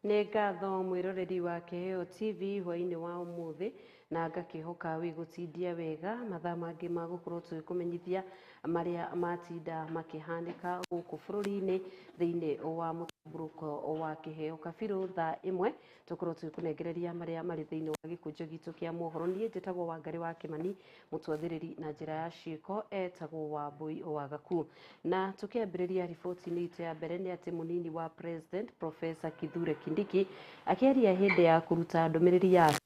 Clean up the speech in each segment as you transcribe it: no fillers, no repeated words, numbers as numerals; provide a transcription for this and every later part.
Nĩ ngatho mwĩroreri wa Kiheo TV hwainĩ wa ũmũthĩ na ngakihoka wĩgũtindia wega mathaa mangĩ ma gũkorwo tũgĩkũmenyithia marĩa matinda makĩhanĩka gũkũ bũrũri-inĩ thĩinĩ wa mũtambũrũko wa Kiheo Kabiru Thaa Imwe tũkorwo tũgĩkũnengereria marĩa marĩ thĩinĩ wa gĩkũnjo gitũ kĩa mohoro. Niĩ njĩtagwo Wangari wa KIMANI, mũtwathĩrĩri na njĩra ya ciĩko etagwo Wambui Wagaku. Na tũkĩambĩrĩria riboti-inĩ itũ ya mbere nĩ atĩ mũnini wa President Professor Kithure Kindiki akĩaria hĩndĩ ya kũruta ndũmĩrĩri yake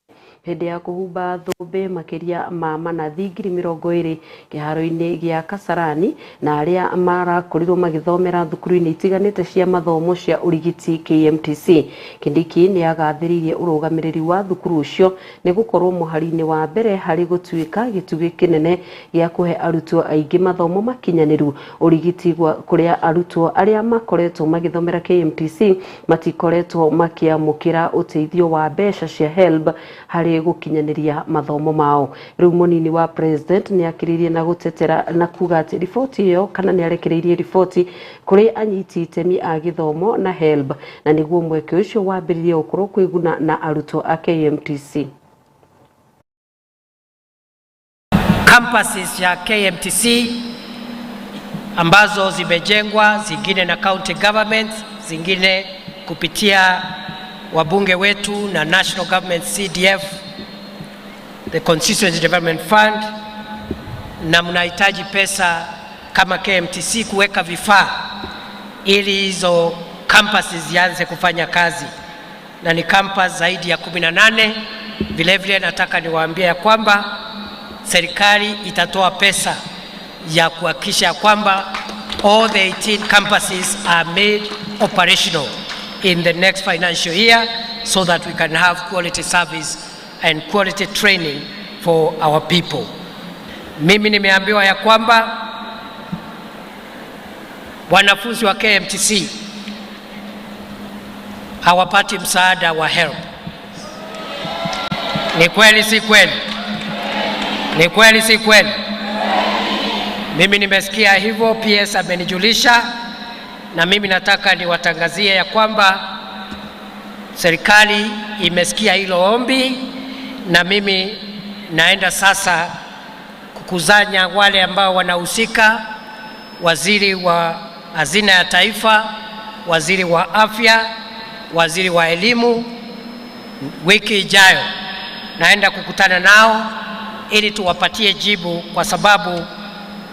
hĩndĩ ya kũhumba thũmbĩ makĩria ma manathi 20,000 kĩharo-inĩ gĩa Kasarani na arĩa marakorirwo magĩthomera thukuru-inĩ itiganĩte cia mathomo cia ũrigiti KMTC. Kindiki nĩ agathĩrĩirie ũrũgamĩrĩri wa thukuru ũcio nĩ gũkorwo mũhari-inĩ wa mbere harĩ gũtuĩka gĩtugĩ kĩnene gĩa kũhe arutwo aingĩ mathomo makinyanĩru. Ũrigiti kũrĩa arutwo arĩa makoretwo magĩthomera KMTC matikoretwo makĩamũkĩra ũteithio wa mbeca cia HELB harĩ gũkinyanĩria mathomo mao. Rĩu mũnini wa president nĩ akĩrĩirie na gũtetera na kuga atĩ riboti ĩyo kana nĩ arekereirie riboti kũrĩ anyiti itemi a gĩthomo na HELB na nĩguo mweke ũcio wambĩrĩrie gũkorwo kwĩguna na arutwo a KMTC. Campuses ya KMTC ambazo zimejengwa, zingine na county governments, zingine kupitia wabunge wetu na national government CDF, the Constituency Development Fund, na mnahitaji pesa kama KMTC kuweka vifaa ili hizo campuses zianze kufanya kazi, na ni campus zaidi ya 18. Vilevile nataka niwaambie ya kwamba serikali itatoa pesa ya kuhakikisha kwamba all the 18 campuses are made operational in the next financial year so that we can have quality service and quality training for our people. Mimi nimeambiwa ya kwamba wanafunzi wa KMTC hawapati msaada wa HELB. Ni kweli si kweli? Ni kweli si kweli? Mimi nimesikia hivyo, PS amenijulisha, na mimi nataka niwatangazie ya kwamba serikali imesikia hilo ombi, na mimi naenda sasa kukusanya wale ambao wanahusika, waziri wa hazina ya taifa, waziri wa afya, waziri wa elimu. Wiki ijayo naenda kukutana nao ili tuwapatie jibu, kwa sababu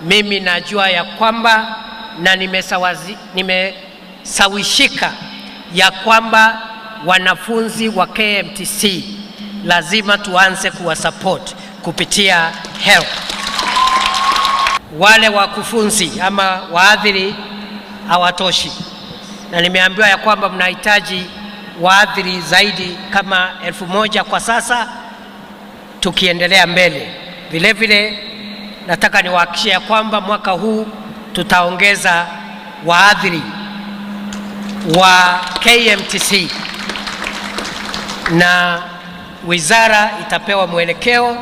mimi najua ya kwamba na nimesawishika ya kwamba wanafunzi wa KMTC lazima tuanze kuwa support kupitia HELB. Wale wakufunzi ama waadhiri hawatoshi, na nimeambiwa ya kwamba mnahitaji waadhiri zaidi kama 1,000 kwa sasa tukiendelea mbele. Vile vile nataka niwahakikishie kwamba mwaka huu tutaongeza waadhiri wa KMTC na wizara itapewa mwelekeo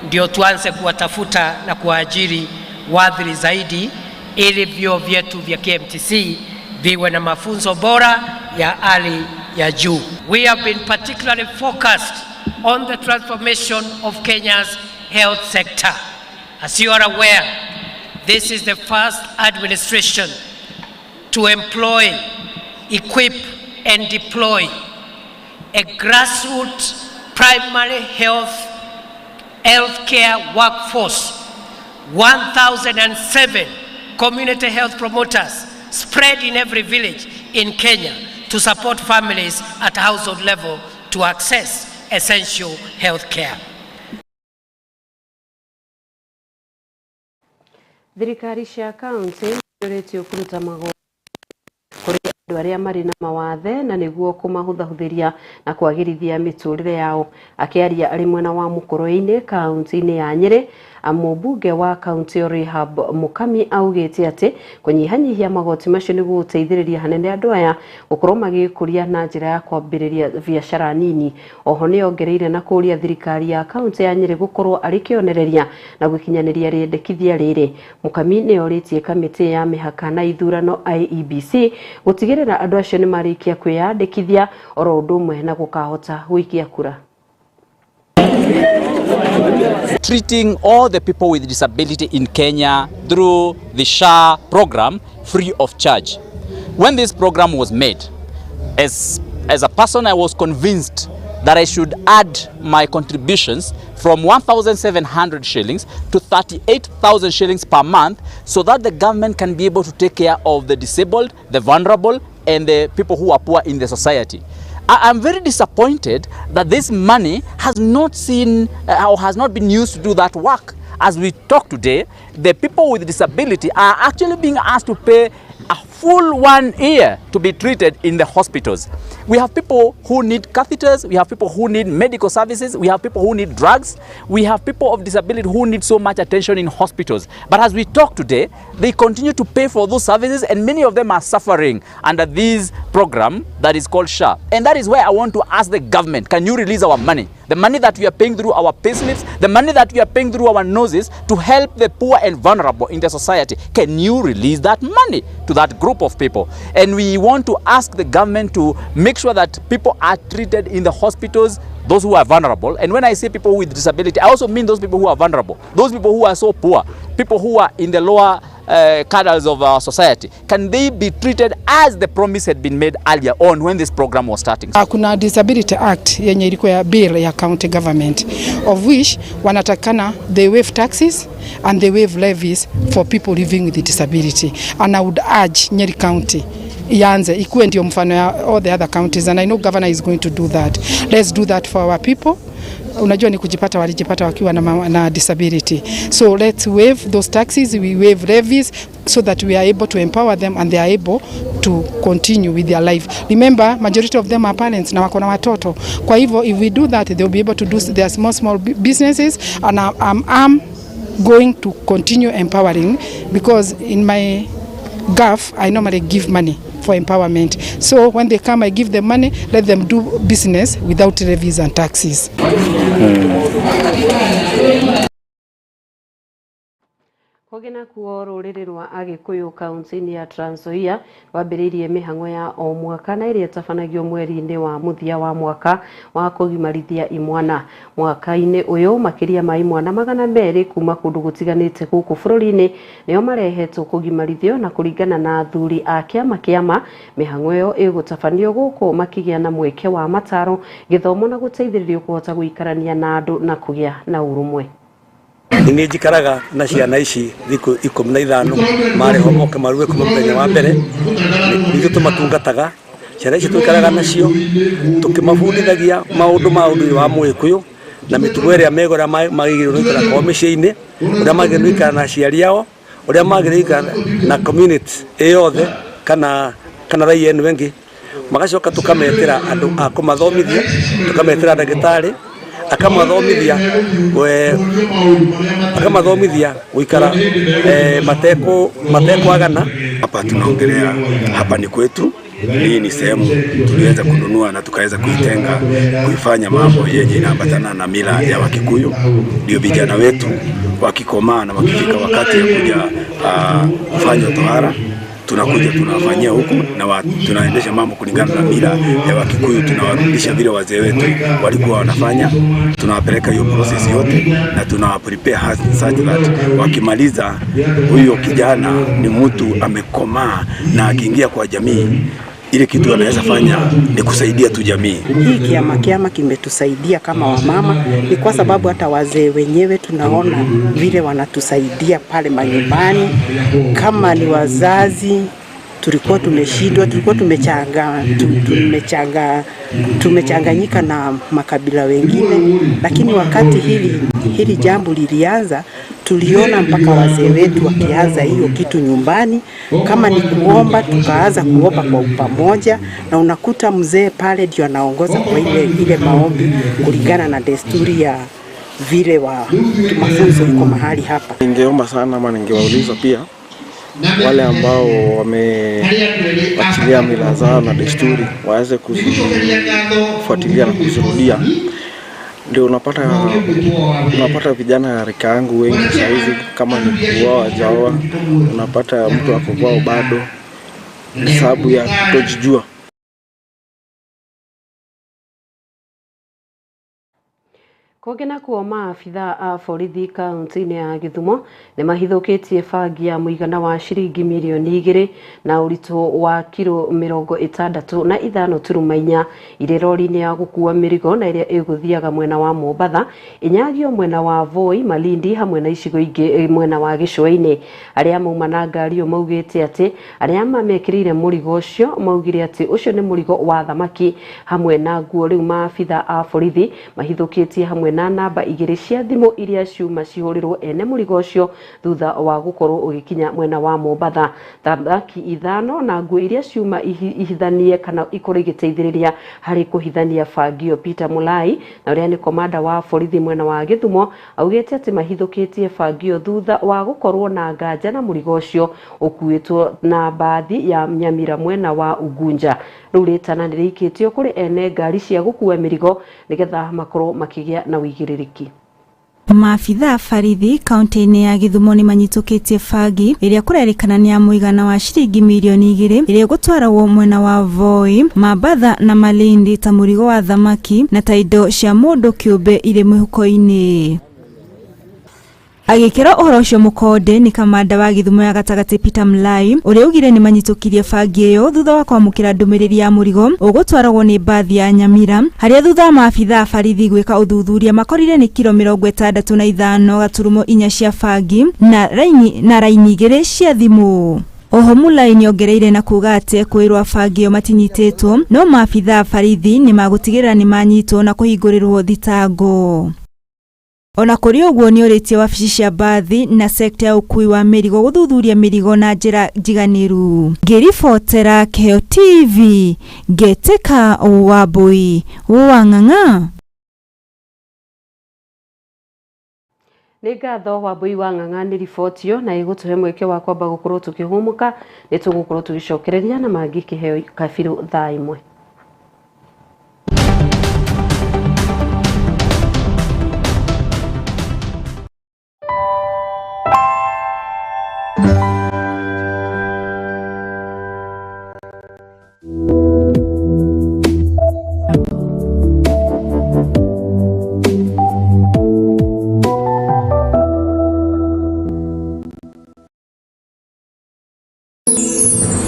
ndio tuanze kuwatafuta na kuajiri waadhiri zaidi ili vyuo vyetu vya KMTC viwe na mafunzo bora ya hali ya juu. We have been particularly focused on the transformation of Kenya's health sector. As you are aware, this is the first administration to employ, equip and deploy a grassroots primary healthcare workforce, 1,007 community health promoters spread in every village in Kenya to support families at household level to access essential health care. Thirikari cia kaunti nĩũrĩtio kũruta magoti kũrĩ andũ arĩa marĩ na mawathe na nĩguo kũmahũthahũthĩria na kwagĩrithia mĩtũrĩre yao. Akĩaria arĩ mwena wa Mũkũrũ-inĩ kaunti-inĩ ya Nyĩrĩ, mũmbunge wa kaunti ya Rehab Mukami augĩte atĩ kũnyihanyihia magoti macio nĩguo gũteithĩrĩria hanene andũ aya gũkorwo magĩkũria na njĩra ya kwambĩrĩria biacara nini. Oho nĩ ongereire na kũria thirikari ya kaunti ya Nyĩrĩ gũkorwo arĩ kĩonereria na gũkinyanĩria rĩendekithia rĩrĩ. Mukami nĩ orĩtie kamĩtĩ ya mĩhaka na ithurano IEBC gũtigĩrĩra gutigirira andu acio ni marikia kwiyandikithia oro undu umwe na gukahota gwikia kura. Treating all the people with disability in Kenya through the SHA program free of charge. When this program was made, as a person, I was convinced that I should add my contributions from 1,700 shillings to 38,000 shillings per month, so that the government can be able to take care of the disabled, the vulnerable, and the people who are poor in the society. I'm very disappointed that this money has not been used to do that work. As we talk today, the people with disability are actually being asked to pay a full 1 year to be treated in the hospitals. We have people who need catheters, we have people who need medical services, we have people who need drugs, we have people of disability who need so much attention in hospitals. But as we talk today, they continue to pay for those services, and many of them are suffering under this program that is called SHA. And that is where I want to ask the government, can you release our money? The money that we are paying through our payslips, the money that we are paying through our noses to help the poor and vulnerable in the society. Can you release that money to that group of people? And we want to ask the government to make sure that people are treated in the hospitals, those who are vulnerable. And when I say people with disability, I also mean those people who are vulnerable, those people who are so poor, people who are in the lower cadres of our society. Can they be treated as the promise had been made earlier on when this program was starting? Kuna Disability Act yenye ilikuwa ya bill ya county government, of which wanatakana they waive taxes and they waive levies for people living with disability. And I would urge Nyeri County ianze ikuwe ndio mfano ya all the other counties, and I know governor is going to do that. Let's do that for our people. Unajua ni kujipata walijipata wakiwa na disability. So let's waive those taxes, we waive levies, so that we are able to empower them and they are able to continue with their life. Remember, majority of them are parents na wako na watoto. Kwa hivyo, if we do that, they will be able to do their small businesses, and I'm going to continue empowering, because in my GAF, I normally give money for empowerment. So when they come, I give them money, let them do business without levies and taxes. Kogena kuo ruriri rwa Agikuyu kaunti ya Trans Nzoia wambiririe mihango ya o mwaka na iria tabanagio mweri-ini wa muthia wa mwaka wa kugimarithia imwana. Mwaka-ini uyu makiria ma imwana 200 kuma kundu gutiganite guku bururi-ini nio marehetwo kugimarithio na kuringana na athuri a kiama mihango iyo igutabanio guku makigia na mweke wa mataro githomo na guteithiririo kuhota guikarania na andu na kugia na urumwe. Ni njikaraga na ciana ici thiku 15 mari homoke maruwe kuma muthenya wa mbere nithu tumatungataga ciana ici twikaraga nacio tukimabundithagia maundu wa Mwikuyu na mitugo iria megora magigirwo gwikara kwa mĩciĩ-inĩ uria magirwo gwikara na aciari ao uria magirwo gwikara na community yothe kana raia enu wengi magacoka tukametera andu a kumathomithia tukametera ndagĩtarĩ akamathomithia guikara matekwagana. Hapa tunaongelea hapa ni kwetu. Hii ni sehemu tuliweza kununua na tukaweza kuitenga kuifanya mambo yenye inaambatana na mila ya Wakikuyu. Ndio vijana wetu wakikomaa na wakifika wakati ya kuja kufanya tohara, tunakuja tunawafanyia huku na tunaendesha mambo kulingana na mila ya Wakikuyu. Tunawarudisha vile wazee wetu walikuwa wanafanya, tunawapeleka hiyo process yote na tunawaprepare such that wakimaliza, huyo kijana ni mtu amekomaa na akiingia kwa jamii, ile kitu anaweza fanya ni kusaidia tu jamii. Hii kiama kimetusaidia kama wamama, ni kwa sababu hata wazee wenyewe tunaona vile wanatusaidia pale manyumbani. Kama ni wazazi tulikuwa tumeshindwa, tulikuwa tumechanganyika na makabila wengine, lakini wakati hili jambo lilianza, tuliona mpaka wazee wetu wakianza hiyo kitu nyumbani. Kama ni kuomba, tukaanza kuomba kwa pamoja, na unakuta mzee pale ndio anaongoza kwa ile maombi kulingana na desturi ya vile wa mafunzo iko mahali hapa. Ningeomba sana ama ningewauliza pia wale ambao wameachilia mila zao na desturi waweze kufuatilia na kuzirudia. Ndio unapata vijana rika yangu wengi saizi, kama ni kuoa hajaoa, unapata mtu ako kwao bado sababu ya kutojijua. Kogena kuo maabitha a borithi kaunti-inĩ ya Gĩthumo nĩ mahithũkĩtie bangi ya mũigana wa ciringi milioni 2 na ũritũ wa kilo 65.4 irĩ rori-inĩ ya gũkua mĩrigo na ĩrĩa ĩgũthiaga mwena wa Mombatha, Inyagio mwena wa Voi, Malindi hamwe na icigo ingĩ mwena wa gĩcũa-inĩ. Arĩa mauma na ngari ĩyo maugĩte atĩ arĩa mamekĩrĩire mũrigo ũcio maugire atĩ ũcio nĩ mũrigo wa thamaki hamwe na nguo. Rĩu maabitha a borithi mahithũkĩtie hamwe na namba 2 cia thimũ iria ciuma cihũrĩrwo ene mũrigo ũcio thutha wa gũkorwo ũgĩkinya mwena wa Mombatha. Thamaki 5 na nguo iria ciuma ihithanie kana ikorwo igĩteithĩrĩria harĩ kũhithania bangi ĩyo. Peter Mulai na ũrĩa nĩ komanda wa borithi mwena wa Gĩthumo augĩte atĩ mahithũkĩtie bangi ĩyo thutha wa gũkorwo na nganja na mũrigo ũcio ũkuĩtwo na bathi ya Nyamira mwena wa Ugunja. Rĩu rĩtana nĩ rĩikĩtio kũrĩ ene ngari cia gũkua mĩrigo nĩgetha makorwo makĩgĩa na ũigĩrĩrĩki. Maabitha borithi kaunti-inĩ ya Gĩthumo nĩ manyitũkĩtie bangi ĩrĩa kũrerĩkana nĩ ya mũigana wa ciringi milioni 2 ĩrĩa gũtwaragwo mwena wa Voi, Mombatha na Malindi ta mũrigo wa thamaki na ta indo cia mũndũ kĩũmbe irĩ mũhuko-inĩ. Agĩkĩra ũhoro ũcio mũkonde nĩ kamanda wa Gĩthumo ya gatagatĩ Peter Mulai ũrĩa ugire nĩ manyitũkirie bangi ĩyo thutha wa kwamũkĩra ndũmĩrĩri ya mũrigo ũgũtwaragwo nĩ bathi ya Nyamira, harĩa thutha wa maabitha borithi gwĩka ũthuthuria makorire nĩ kilo 65.4 cia bangi na raini 2 cia thimũ. Oho Mulai nĩ ongereire na kuga atĩ kwĩrwo bangi ĩyo matinyitĩtwo no maabitha borithi nĩ magũtigĩrĩra nĩ manyitwo na kũhingũrĩrwo thitango. Ona kũrĩ ũguo nĩ ũrĩtie wabici cia bathi na sekta ya ũkui wa mĩrigo gũthuthuria mĩrigo na njĩra njiganĩru. Ngĩribotera Kiheo TV, Ngetĩka Wambui Wang'ang'a. Nĩ ngatho Wambui Wang'ang'a nĩ riboti ĩyo na ĩgũtũhe mweke wa kwamba gũkorwo tũkĩhũmũka nĩ tũgũkorwo tũgĩcokereria na mangĩ Kiheo Kabiru Thaa Imwe.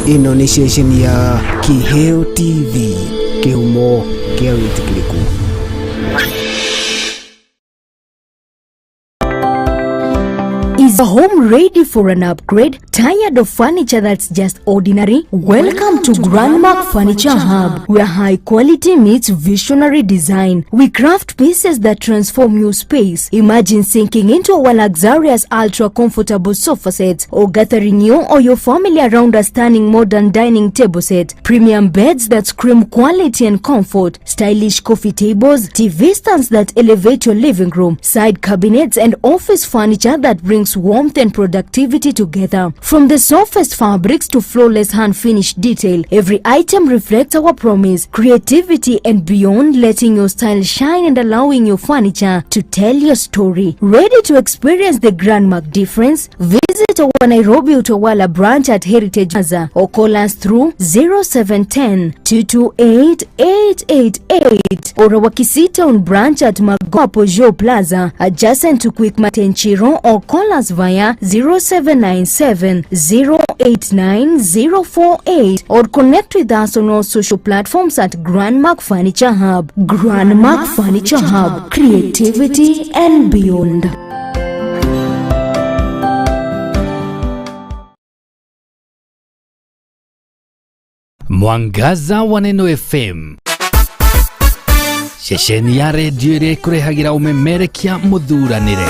Ino ni station ya Kiheo TV, kihumo kia wĩtĩkĩrĩku. Is a home ready for an upgrade? Tired of furniture that's just ordinary? Welcome to Grandmark Furniture Hub, where high quality meets visionary design. We craft pieces that transform your space. Imagine sinking into our luxurious ultra comfortable sofa sets or gathering you or your family around a stunning modern dining table set. Premium beds that scream quality and comfort. Stylish coffee tables, TV stands that elevate your living room. Side cabinets and office furniture that brings warmth and productivity together. From the softest fabrics to flawless hand-finished detail, every item reflects our promise, creativity and beyond, letting your style shine and allowing your furniture to tell your story. Ready to experience the Grandmark difference? Visit our Nairobi Utawala branch at Heritage Plaza or call us through 0710-228-888 or our Kisii Town branch at Magopa Jo Plaza adjacent to Quickmart Enchiro, or call us via 0797-089-048 or connect with us on all social platforms at Grandmark Furniture Hub. Grandmark Furniture Hub, creativity and beyond. Mwangaza wa Neno FM, ceceni ya redio ĩrĩa ĩkũrehagira umemerekia muthuranire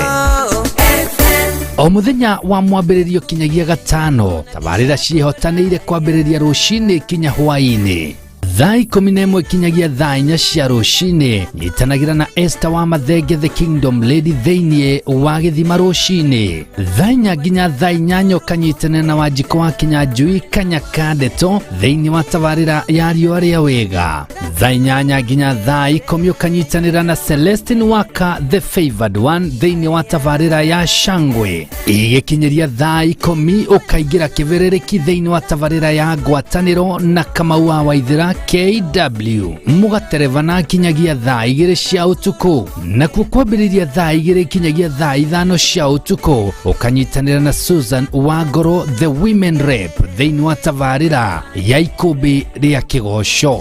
o muthenya wa mwambĩrĩrio kinyagia gatano. Tabarĩra ciĩhotanĩire kwambĩrĩria rũcinĩ kinya hwaĩ-inĩ thaa 11 kinyagia thaa 4 cia rũcinĩ. Nyitanagira na Esther wa Mathenge the Kingdom Lady thĩinĩ wa Gĩthima rũcinĩ. Thaa 4 nginya thaa 8 kanyitane na Wanjiko wa Kinyanjui Kanyaka Ndeto thĩinĩ wa tabarĩra ya Riũa rĩa Wega. Thaa 8 nginya thaa 10 kanyitanĩra na Celestine Waka the Favored One thĩinĩ wa tabarĩra ya Shangwe. Igĩkinyĩria thaa 10 ũkaingĩra kĩberereki thĩinĩ wa tabarĩra ya Ngwatanĩro na Kamau wa Waithĩra KW. Mũgatereva na kinyagia thaa 2 cia ũtukũ. Nakuo kwambĩrĩria thaa 2 kinyagia thaa 5 cia ũtukũ ũkanyitanĩra na Susan Wangoro the Women Rep thĩinĩ wa tabarĩra ya ikũmbĩ rĩa Kĩgoco.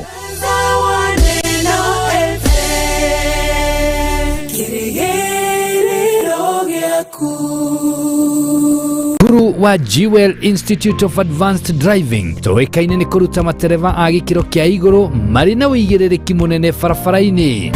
Guru wa Jewel Institute of Advanced Driving toekaine nĩ kũruta matereva a gĩkĩro kĩa igũrũ marĩ na ũigĩrĩrĩki mũnene barabara-inĩ.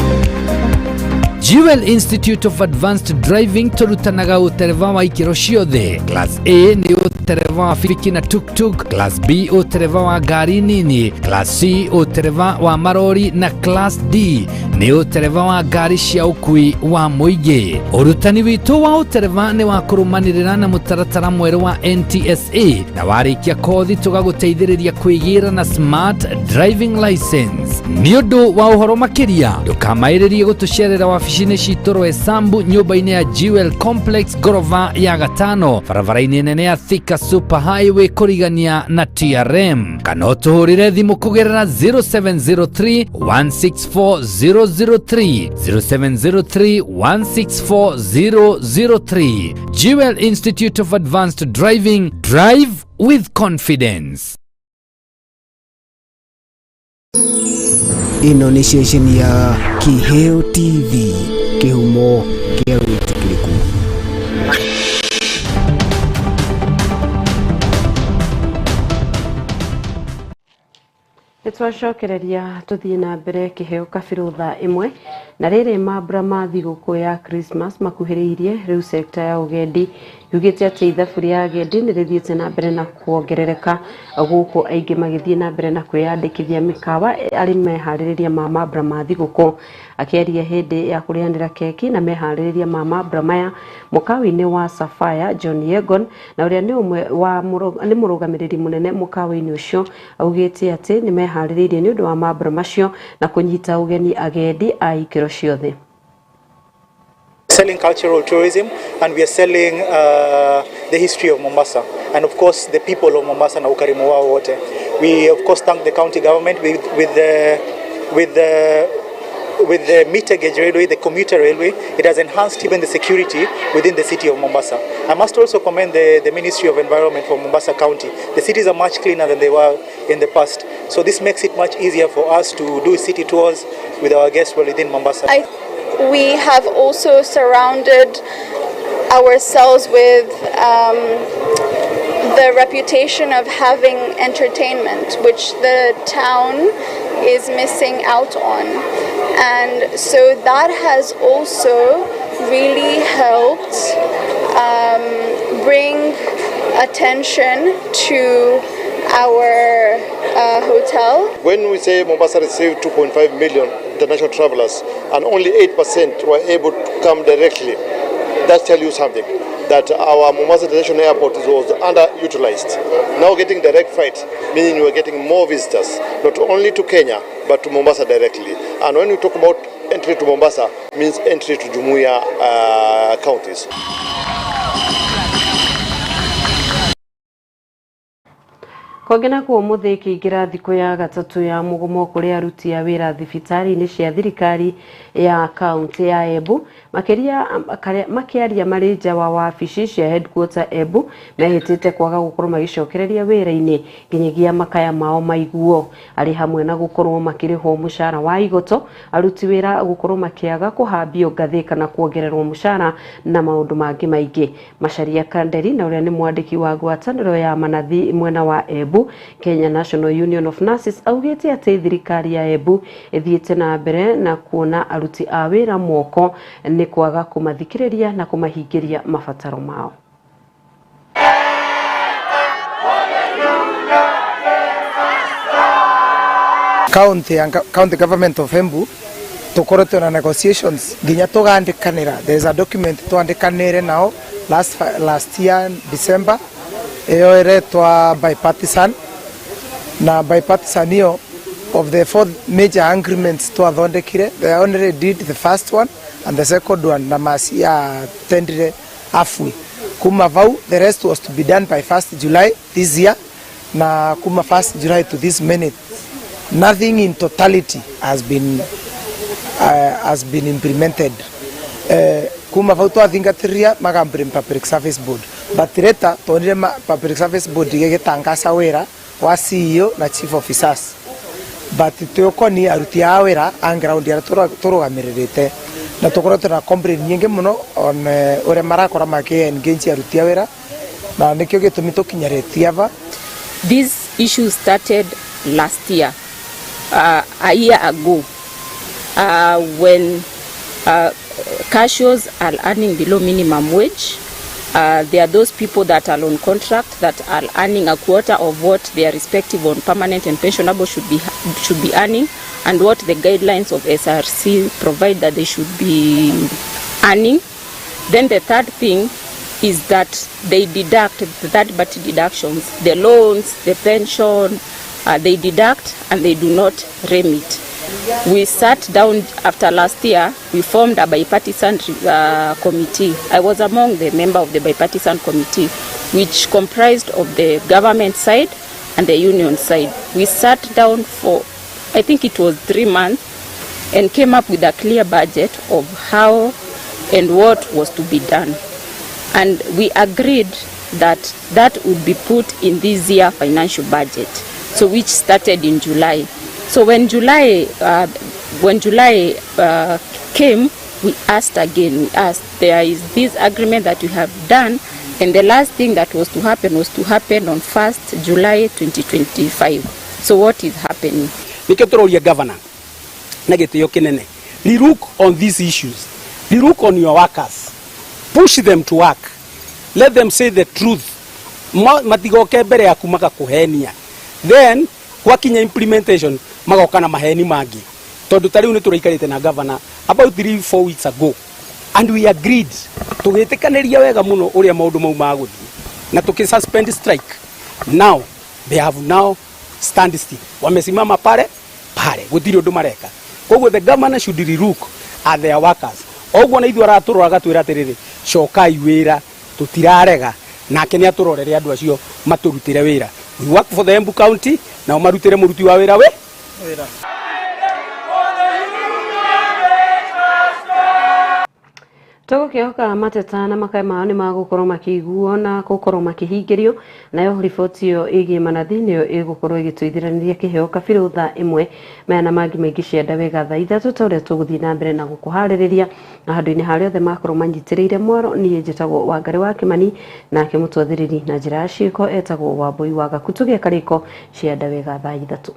Jewel Institute of Advanced Driving tũrutanaga ũtereva wa ikĩro ciothe. Class A nĩ ũtereva wa bikibiki na tuk-tuk, Class B ũtereva wa ngari nini, Class C ũtereva wa marori na Class D nĩ ũtereva wa ngari cia ũkui wa mũingĩ. Ũrutani witũ wa ũtereva nĩ wa kũrũmanĩrĩra na mũtaratara mwerũ wa NTSA na warĩkia kothi tũgagũteithĩrĩria kwĩgĩra na Smart Driving License. Nĩ ũndũ wa ũhoro makĩria ndũkamaĩrĩrie gũtũcerera wabici-inĩ citũ Roysambu nyũmba-inĩ ya Jewel Complex gorofa ya 5 barabara-inĩ nene ya Thika Super Highway kũrigania na TRM, kana ũtũhũrĩre thimũ kũgerera 0703 164 003 0703 164 003. Jewel Institute of Advanced Driving, drive with confidence. Ino ni station ya Kiheo TV, kihumo kia wĩtĩkĩrĩku. Nĩtwacokereria tũthiĩ na mbere Kiheo Kabiru Thaa Imwe na rĩrĩ mambura ma thigũkũ ya Christmas makuhĩrĩirie rĩu sekta ya ũgendi yugĩte atĩ ithabu rĩa agendi nĩ rĩthiĩte na mbere na kuongerereka gũkũ aingĩ magĩthiĩ na mbere na kwĩyandĩkithia mĩkawa arĩ meharĩrĩria ma mambura ma thigũkũ. Akĩaria hĩndĩ ya kũrĩanĩra keki na meharĩrĩria ma mambura maya mũkawa-inĩ wa Sapphire John Yegon na ũrĩa nĩ ũmwe wa nĩ mũrũgamĩrĩri mũnene mũkawa-inĩ ũcio augĩte atĩ nĩ meharĩrĩirie nĩ ũndũ wa mambura macio na kũnyita ũgeni agendi a ikĩro ciothe. Selling cultural tourism, and we are selling the history of Mombasa, and of course the people of Mombasa na ukarimu wao wote. We of course thank the county government with the meter gauge railway, the commuter railway. It has enhanced even the security within the city of Mombasa. I must also commend the Ministry of Environment for Mombasa County. The cities are much cleaner than they were in the past, so this makes it much easier for us to do city tours with our guests within Mombasa. We have also surrounded ourselves with the reputation of having entertainment, which the town is missing out on. And so that has also really helped bring attention to our hotel. When we say Mombasa received 2.5 million international travelers and only 8% were able to come directly, that tells you something, that our Mombasa International Airport was underutilized. Now getting direct flight, meaning we're getting more visitors, not only to Kenya, but to Mombasa directly. And when we talk about entry to Mombasa, means entry to Jumuiya counties. Kongena kwa mũthĩ kĩingĩra thikũ ya gatatũ ya mũgomo kũrĩ aruti a wĩra thibitarĩ-inĩ cia thirikari ya kaunti ya Embu makĩaria marĩ nja wa wabici cia headquarter Embu mehĩtĩte kwaga gũkorwo magĩcokereria wĩra-inĩ nginyagia makaya mao maiguo arĩ hamwe na gũkorwo makĩrĩhwo mũcara wa igoto, aruti wĩra gũkorwo makĩaga kũhambio ngathĩ kana kuongererwo mũcara na maũndũ mangĩ maingĩ. Macharia Kanderi na ũrĩa nĩ mwandĩki wa ngwatanĩro ya manathi mwena wa Embu Kenya National Union of Nurses augĩte atĩ thirikari ya Embu ĩthiĩte na mbere na kuona aruti a wĩra moko nĩ kwaga kũmathikĩrĩria na kũmahingĩria mabataro mao. county government of Embu tukoretwo na negotiations nginya tugandikanira. There is a document twandikanire now last year December iyo iretwa bipartisan na bipartisan hiyo of the 4 major agreements twathondekire. They only did the first one and the second one na masi ya tendire halfway. Kuma vau the rest was to be done by 1st July this year na kuma 1st July to this minute nothing in totality has been implemented. Kuma vau twathingatiriria magambire Public Service Board but later tonire Public Service Board igitangasa wira wa CEO na chief officers but tuyokoni aruti a wira on ground ya turugamirite na tukoretwo na complaint nyingi muno on ore marakora make engage aruti a wira na nikyo gitumi tukinyaretie ava. This issue started last year, a year ago, when cashiers are earning below minimum wage. There are those people that are on contract that are earning a quarter of what their respective on permanent and pensionable should be earning, and what the guidelines of SRC provide that they should be earning. Then the third thing is that they deduct the third-party deductions, the loans, the pension, they deduct and they do not remit. We sat down after last year, we formed a bipartisan committee. I was among the member of the bipartisan committee, which comprised of the government side and the union side. We sat down for, I think it was 3 months, and came up with a clear budget of how and what was to be done. And we agreed that that would be put in this year financial budget, so which started in July. So when July came, we asked again. There is this agreement that we have done, and the last thing that was to happen on 1st July 2025. So what is happening? Niketororia governor, negete yokenene. Relook on these issues. Relook on your workers. Push them to work. Let them say the truth. Matigoke mbere ya kumaka kuhenia. Then wakinya implementation magoka na maheni magi. Tondu tariu ni turaikarite na governor about 3-4 weeks ago, and we agreed tugitikanĩria wega muno uria maundu mau maguthi na tukisuspend strike. Now they have now stand still. Wamesimama pale gutiri undu mareka. Koguo the governor should relook at their workers. Oguo na ithu araturora twira atiriri cokai wira tutirarega nake ni aturorere andu acio maturutire wira. We work for the Embu County na marutire muruti wa wira wira. Tugukihoka mateta na makai mao ni magukorwo makiguo na gukorwo makihingirio, nayo riboti iyo igie manathi niyo igukorwo igituithiraniria Kiheo Kabiru Thaa Imwe mena mangi maingi cienda wega thaa ithatu ta uria tuguthii na mbere na gukuhaririria na handu-ini haria othe makorwo manyitiriire mwaro. Nie njitagwo Wangari wa Kimani nake mutwathiriri na njira ya ciiko etagwo Wambui wa Gakutu. Tugia kariko cienda wega thaa ithatu.